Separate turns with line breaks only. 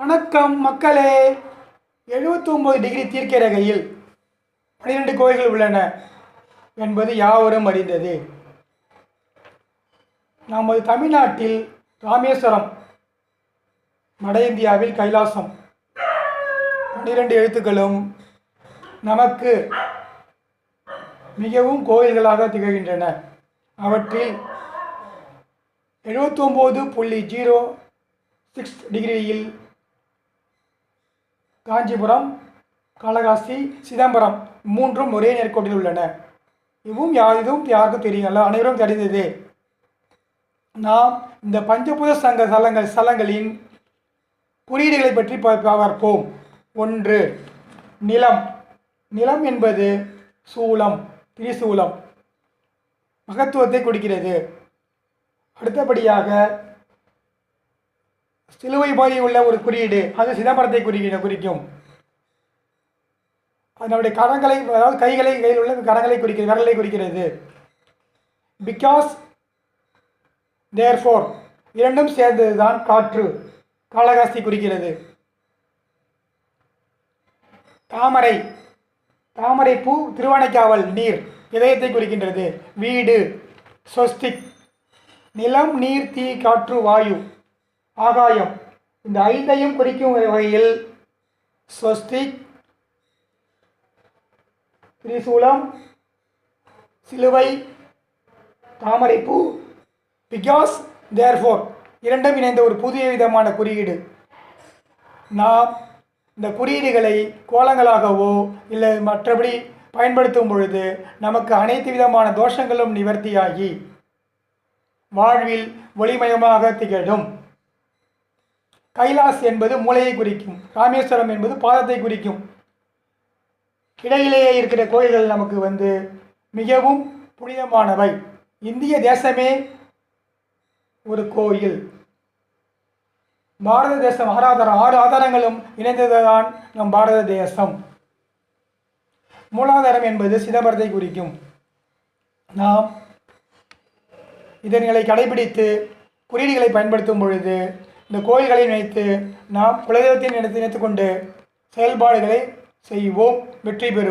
வணக்கம் மக்களே. 79 டிகிரி தீர்க்க ரேகையில் 12 கோயில்கள் உள்ளன என்பது யாவரும் அறிந்தது. நமது தமிழ்நாட்டில் ராமேஸ்வரம், வட இந்தியாவில் கைலாசம், 12 எழுத்துக்களும் நமக்கு மிகவும் கோயில்களாக திகழ்கின்றன. அவற்றில் 79.06 டிகிரியில் காஞ்சிபுரம், காளகாசி, சிதம்பரம் மூன்றும் ஒரே நேர்கோட்டில் உள்ளன. இதுவும் யாருக்கும் தெரியுங்களா? அனைவரும் தெரிந்தது. நாம் இந்த பஞ்சபூத ஸ்தலங்களின் குறியீடுகளை பற்றி பார்ப்போம். 1. நிலம். நிலம் என்பது சூலம், திரிசூலம், மகத்துவத்தை கொடுக்கிறது. அடுத்தபடியாக சிலுவை மாதிரி உள்ள ஒரு குறியீடு, அது சிதம்பரத்தை குறிக்கும். அதனுடைய கரங்களை, அதாவது கையில் உள்ள கரங்களை குறிக்கிறது, விரலை குறிக்கிறது. பிகாஸ், தேர்ஃபோர் இரண்டும் சேர்ந்தது தான் காற்று, காளகாசி குறிக்கிறது. தாமரை, தாமரை பூ, திருவானைக்காவல் நீர், இதயத்தை குறிக்கின்றது. வீடு, ஸ்வஸ்திக், நிலம், நீர், தீ, காற்று, வாயு, ஆகாயம், இந்த 5ஐயும் குறிக்கும் வகையில் ஸ்வஸ்திக், திரிசூலம், சிலுவை, தாமரைப்பூ, பிகாஸ், தேர்ஃபோர் இரண்டும் இணைந்த ஒரு புதிய விதமான குறியீடு. நாம் இந்த குறியீடுகளை கோலங்களாகவோ இல்லை மற்றபடி பயன்படுத்தும் பொழுது நமக்கு அனைத்து விதமான தோஷங்களும் நிவர்த்தியாகி வாழ்வில் ஒளிமயமாக திகழும். கைலாஸ் என்பது மூளையை குறிக்கும். ராமேஸ்வரம் என்பது பாதத்தை குறிக்கும். இடையிலேயே இருக்கிற கோயில்கள் நமக்கு மிகவும் புனிதமானவை. இந்திய தேசமே ஒரு கோயில். பாரத தேசம் 6 ஆதாரங்களும் இணைந்ததுதான் நம் பாரத தேசம். மூலாதாரம் என்பது சிதம்பரத்தை குறிக்கும். நாம் இதன்களை கடைபிடித்து குறியீடுகளை பயன்படுத்தும் பொழுது இந்த கோயில்களை நினைத்து நாம் குலதெய்வத்தை நினைத்து கொண்டு செயல்பாடுகளை செய்வோம், வெற்றி பெறுவோம்.